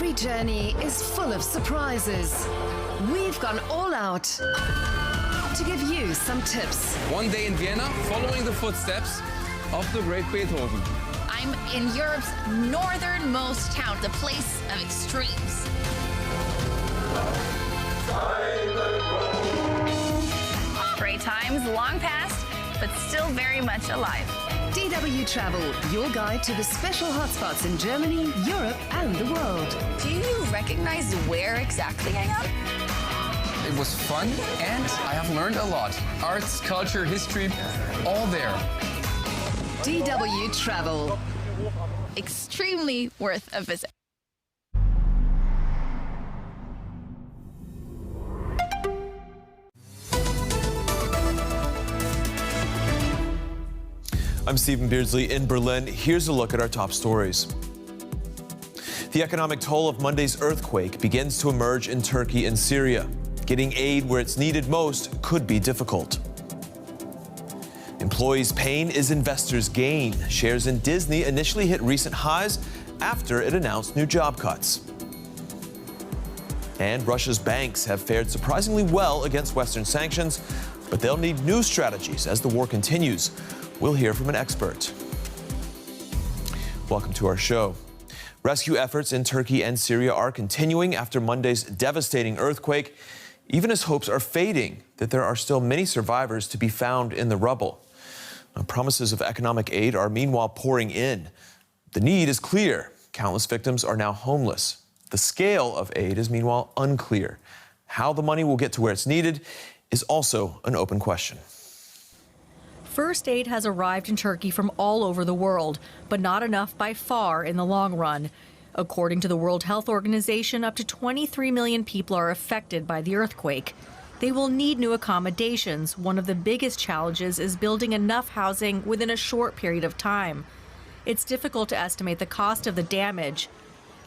Every journey is full of surprises. We've gone all out to give you some tips. One day in Vienna, following the footsteps of the great Beethoven. I'm in Europe's northernmost town, the place of extremes. Great times, long past, but still very much alive. DW Travel, your guide to the special hotspots in Germany, Europe, and the world. Do you recognize where exactly I am? It was fun, and I have learned a lot. Arts, culture, history, all there. DW Travel. Extremely worth a visit. I'm Stephen Beardsley in Berlin. Here's a look at our top stories. The economic toll of Monday's earthquake begins to emerge in Turkey and Syria. Getting aid where it's needed most could be difficult. Employees' pain is investors' gain. Shares in Disney initially hit recent highs after it announced new job cuts. And Russia's banks have fared surprisingly well against Western sanctions, but they'll need new strategies as the war continues. We'll hear from an expert. Welcome to our show. Rescue efforts in Turkey and Syria are continuing after Monday's devastating earthquake, even as hopes are fading that there are still many survivors to be found in the rubble. Now, promises of economic aid are meanwhile pouring in. The need is clear. Countless victims are now homeless. The scale of aid is meanwhile unclear. How the money will get to where it's needed is also an open question. First aid has arrived in Turkey from all over the world, but not enough by far in the long run. According to the World Health Organization, up to 23 million people are affected by the earthquake. They will need new accommodations. One of the biggest challenges is building enough housing within a short period of time. It's difficult to estimate the cost of the damage.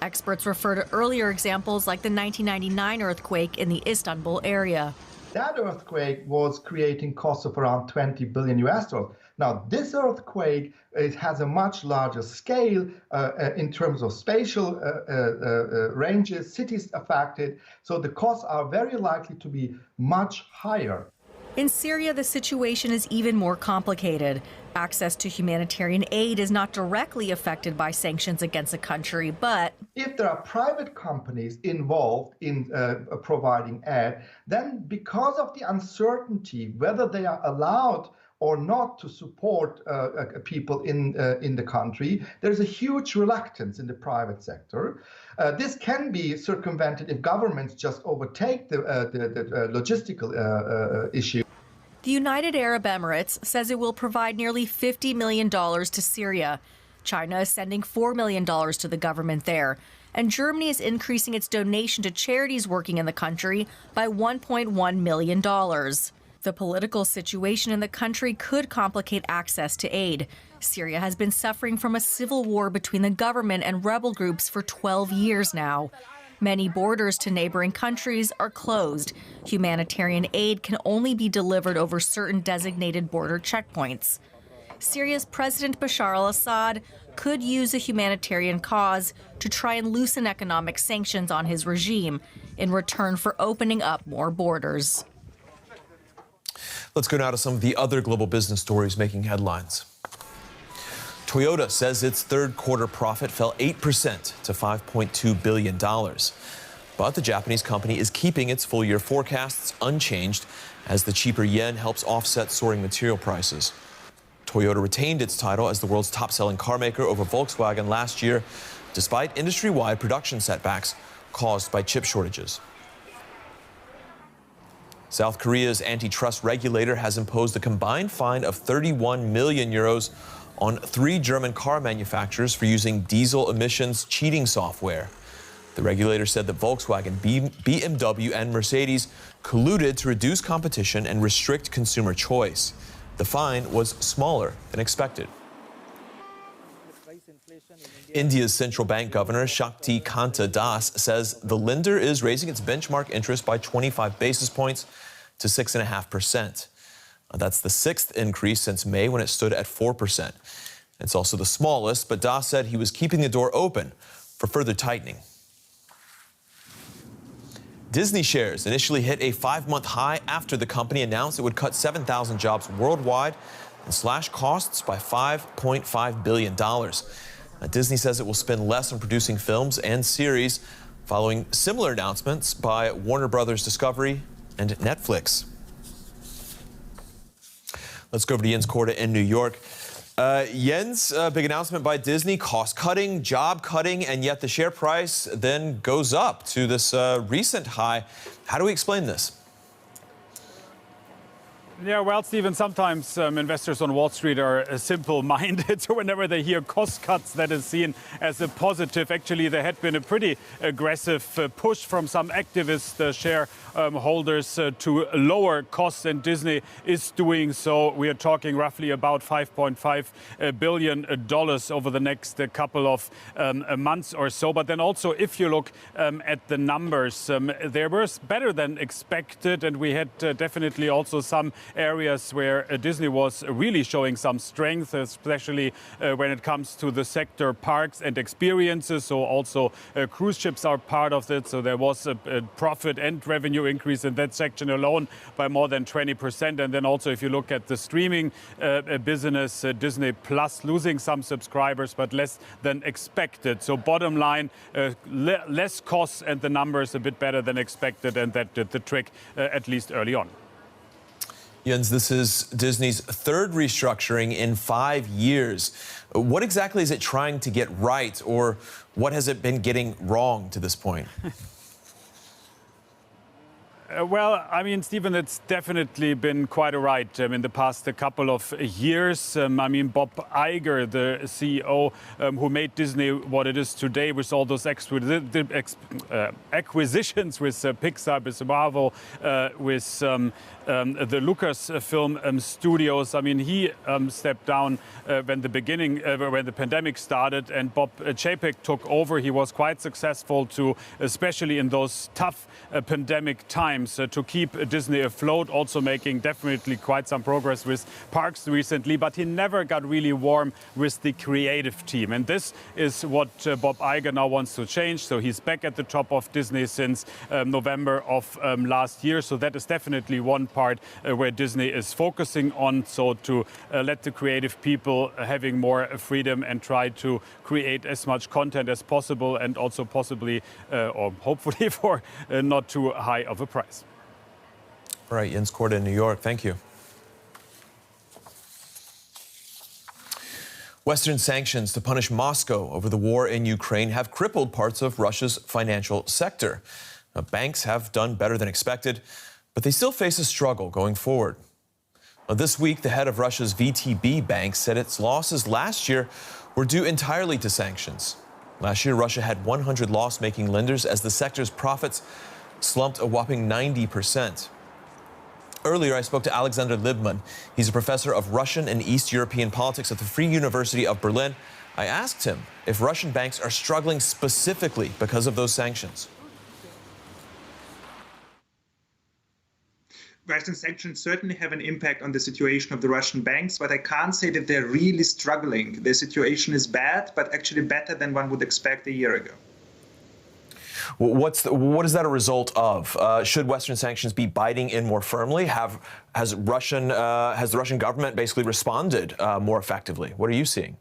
Experts refer to earlier examples like the 1999 earthquake in the Istanbul area. That earthquake was creating costs of around 20 billion US dollars. Now, this earthquake has a much larger scale in terms of spatial ranges, cities affected, so the costs are very likely to be much higher. In Syria, the situation is even more complicated. Access to humanitarian aid is not directly affected by sanctions against a country, but if there are private companies involved in providing aid, then because of the uncertainty whether they are allowed or not to support people in the country, there's a huge reluctance in the private sector. This can be circumvented if governments just overtake the logistical issue. The United Arab Emirates says it will provide nearly $50 million to Syria. China is sending $4 million to the government there. And Germany is increasing its donation to charities working in the country by $1.1 million. The political situation in the country could complicate access to aid. Syria has been suffering from a civil war between the government and rebel groups for 12 years now. Many borders to neighboring countries are closed. Humanitarian aid can only be delivered over certain designated border checkpoints. Syria's President Bashar al-Assad could use a humanitarian cause to try and loosen economic sanctions on his regime in return for opening up more borders. Let's go now to some of the other global business stories making headlines. Toyota says its third quarter profit fell 8% to $5.2 billion. But the Japanese company is keeping its full-year forecasts unchanged as the cheaper yen helps offset soaring material prices. Toyota retained its title as the world's top-selling car maker over Volkswagen last year, despite industry-wide production setbacks caused by chip shortages. South Korea's antitrust regulator has imposed a combined fine of 31 million euros on 3 German car manufacturers for using diesel emissions cheating software. The regulator said that Volkswagen, BMW, and Mercedes colluded to reduce competition and restrict consumer choice. The fine was smaller than expected. India's central bank governor, Shakti Kanta Das, says the lender is raising its benchmark interest by 25 basis points to 6.5%. That's the 6th increase since May, when it stood at 4%. It's also the smallest, but Das said he was keeping the door open for further tightening. Disney shares initially hit a 5-month high after the company announced it would cut 7,000 jobs worldwide and slash costs by $5.5 billion. Disney says it will spend less on producing films and series following similar announcements by Warner Brothers Discovery and Netflix. Let's go over to Jens Korda in New York. Jens, big announcement by Disney, cost cutting, job cutting, and yet the share price then goes up to this recent high. How do we explain this? Yeah, well, Stephen, sometimes investors on Wall Street are simple-minded. So whenever they hear cost cuts, that is seen as a positive. Actually, there had been a pretty aggressive push from some activist shareholders to lower costs, and Disney is doing so. We are talking roughly about $5.5 billion over the next couple of months or so. But then also, if you look at the numbers, they were better than expected, and we had definitely also some areas where Disney was really showing some strength, especially when it comes to the sector parks and experiences. So also cruise ships are part of it. So there was a profit and revenue increase in that section alone by more than 20%. And then also if you look at the streaming business, Disney Plus losing some subscribers, but less than expected. So bottom line, less costs and the numbers a bit better than expected. And that did the trick, at least early on. Jens, this is Disney's third restructuring in 5 years. What exactly is it trying to get right, or what has it been getting wrong to this point? Well, I mean, Stephen, it's definitely been quite a ride in the past couple of years. I mean, Bob Iger, the CEO who made Disney what it is today with all those acquisitions with Pixar, with Marvel, with the Lucasfilm studios. I mean, he stepped down when the pandemic started, and Bob Chapek took over. He was quite successful especially in those tough pandemic times, to keep Disney afloat, also making definitely quite some progress with parks recently, but he never got really warm with the creative team. And this is what Bob Iger now wants to change. So he's back at the top of Disney since November of last year. So that is definitely one part where Disney is focusing on, so to let the creative people having more freedom and try to create as much content as possible, and also possibly or hopefully for not too high of a price. All right, Jens Korda in New York. Thank you. Western sanctions to punish Moscow over the war in Ukraine have crippled parts of Russia's financial sector. Now, banks have done better than expected, but they still face a struggle going forward. Now, this week, the head of Russia's VTB bank said its losses last year were due entirely to sanctions. Last year, Russia had 100 loss-making lenders as the sector's profits slumped a whopping 90%. Earlier, I spoke to Alexander Libman. He's a professor of Russian and East European politics at the Free University of Berlin. I asked him if Russian banks are struggling specifically because of those sanctions. Western sanctions certainly have an impact on the situation of the Russian banks, but I can't say that they're really struggling. Their situation is bad, but actually better than one would expect a year ago. What is that a result of? Should Western sanctions be biting in more firmly? Has the Russian government basically responded more effectively? What are you seeing?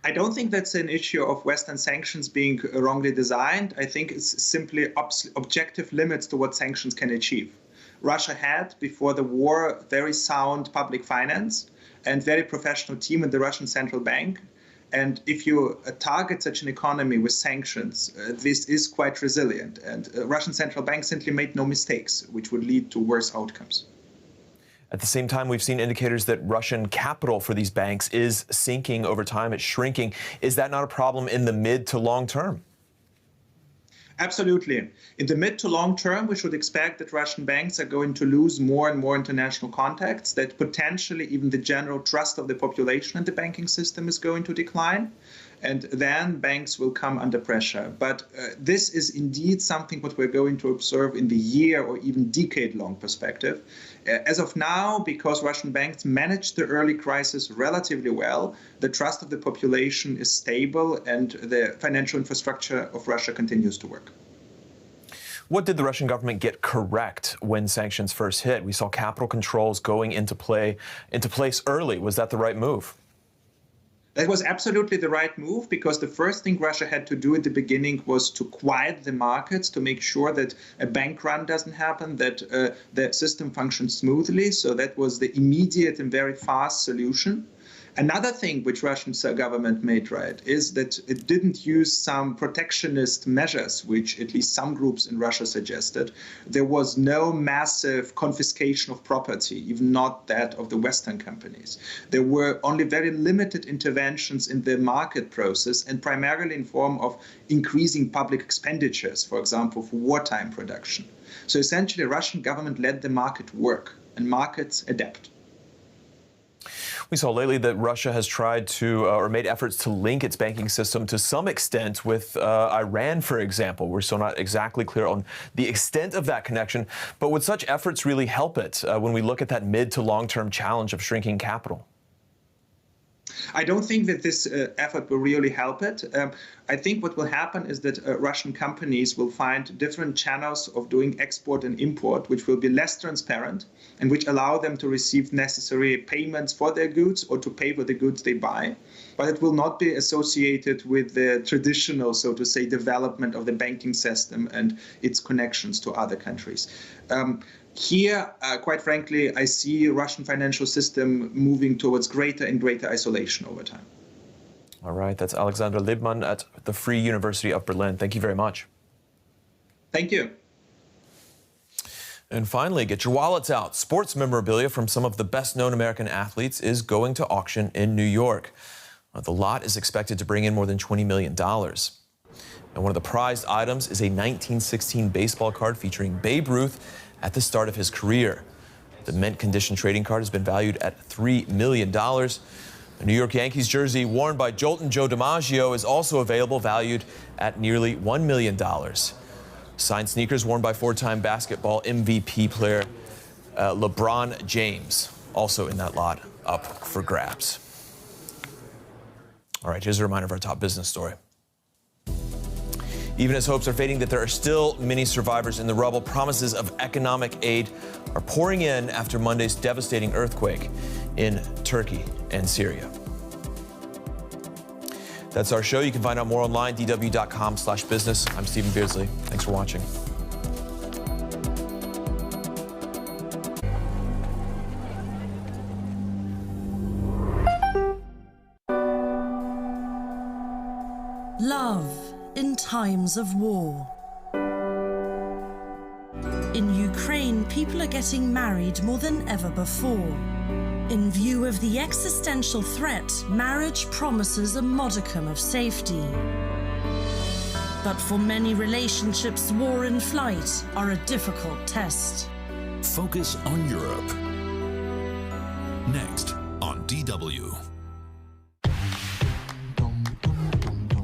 I don't think that's an issue of Western sanctions being wrongly designed. I think it's simply objective limits to what sanctions can achieve. Russia had, before the war, very sound public finance and very professional team in the Russian central bank. And if you target such an economy with sanctions, this is quite resilient. And Russian central bank simply made no mistakes, which would lead to worse outcomes. At the same time, we've seen indicators that Russian capital for these banks is sinking over time. It's shrinking. Is that not a problem in the mid to long term? Absolutely. In the mid to long term, we should expect that Russian banks are going to lose more and more international contacts, that potentially even the general trust of the population in the banking system is going to decline. And then banks will come under pressure. But this is indeed something what we're going to observe in the year or even decade-long perspective. As of now, because Russian banks managed the early crisis relatively well, the trust of the population is stable and the financial infrastructure of Russia continues to work. What did the Russian government get correct when sanctions first hit? We saw capital controls going into place early. Was that the right move? That was absolutely the right move, because the first thing Russia had to do at the beginning was to quiet the markets, to make sure that a bank run doesn't happen, that the system functions smoothly. So that was the immediate and very fast solution. Another thing which Russian government made right is that it didn't use some protectionist measures, which at least some groups in Russia suggested. There was no massive confiscation of property, even not that of the Western companies. There were only very limited interventions in the market process, and primarily in form of increasing public expenditures, for example, for wartime production. So essentially, the Russian government let the market work, and markets adapt. We saw lately that Russia has tried to, or made efforts to link its banking system to some extent with Iran, for example. We're still not exactly clear on the extent of that connection, but would such efforts really help it when we look at that mid to long-term challenge of shrinking capital? I don't think that this effort will really help it. I think what will happen is that Russian companies will find different channels of doing export and import, which will be less transparent and which allow them to receive necessary payments for their goods or to pay for the goods they buy. But it will not be associated with the traditional, so to say, development of the banking system and its connections to other countries. Here, quite frankly, I see the Russian financial system moving towards greater and greater isolation over time. All right, that's Alexander Liebman at the Free University of Berlin. Thank you very much. Thank you. And finally, get your wallets out. Sports memorabilia from some of the best-known American athletes is going to auction in New York. The lot is expected to bring in more than $20 million. And one of the prized items is a 1916 baseball card featuring Babe Ruth at the start of his career. The mint condition trading card has been valued at $3 million. A New York Yankees jersey worn by Jolton Joe DiMaggio is also available, valued at nearly $1 million. Signed sneakers worn by four-time basketball MVP player LeBron James, also in that lot, up for grabs. All right, here's a reminder of our top business story. Even as hopes are fading that there are still many survivors in the rubble, promises of economic aid are pouring in after Monday's devastating earthquake in Turkey and Syria. That's our show. You can find out more online, dw.com/business. I'm Stephen Beardsley. Thanks for watching. Love in times of war. In Ukraine, people are getting married more than ever before. In view of the existential threat, marriage promises a modicum of safety. But for many relationships, war and flight are a difficult test. Focus on Europe. Next on DW.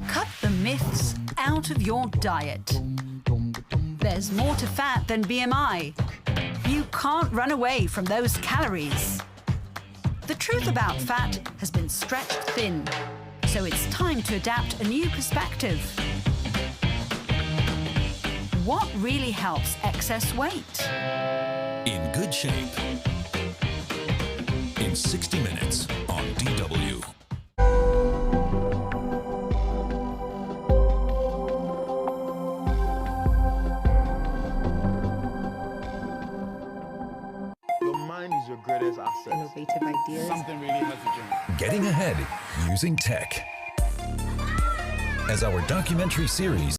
Cut the myths out of your diet. There's more to fat than BMI. You can't run away from those calories. The truth about fat has been stretched thin, so it's time to adapt a new perspective. What really helps excess weight? In good shape. In 60 minutes on DW. Your greatest asset. Innovative ideas. Something really has to change. Getting ahead using tech. As our documentary series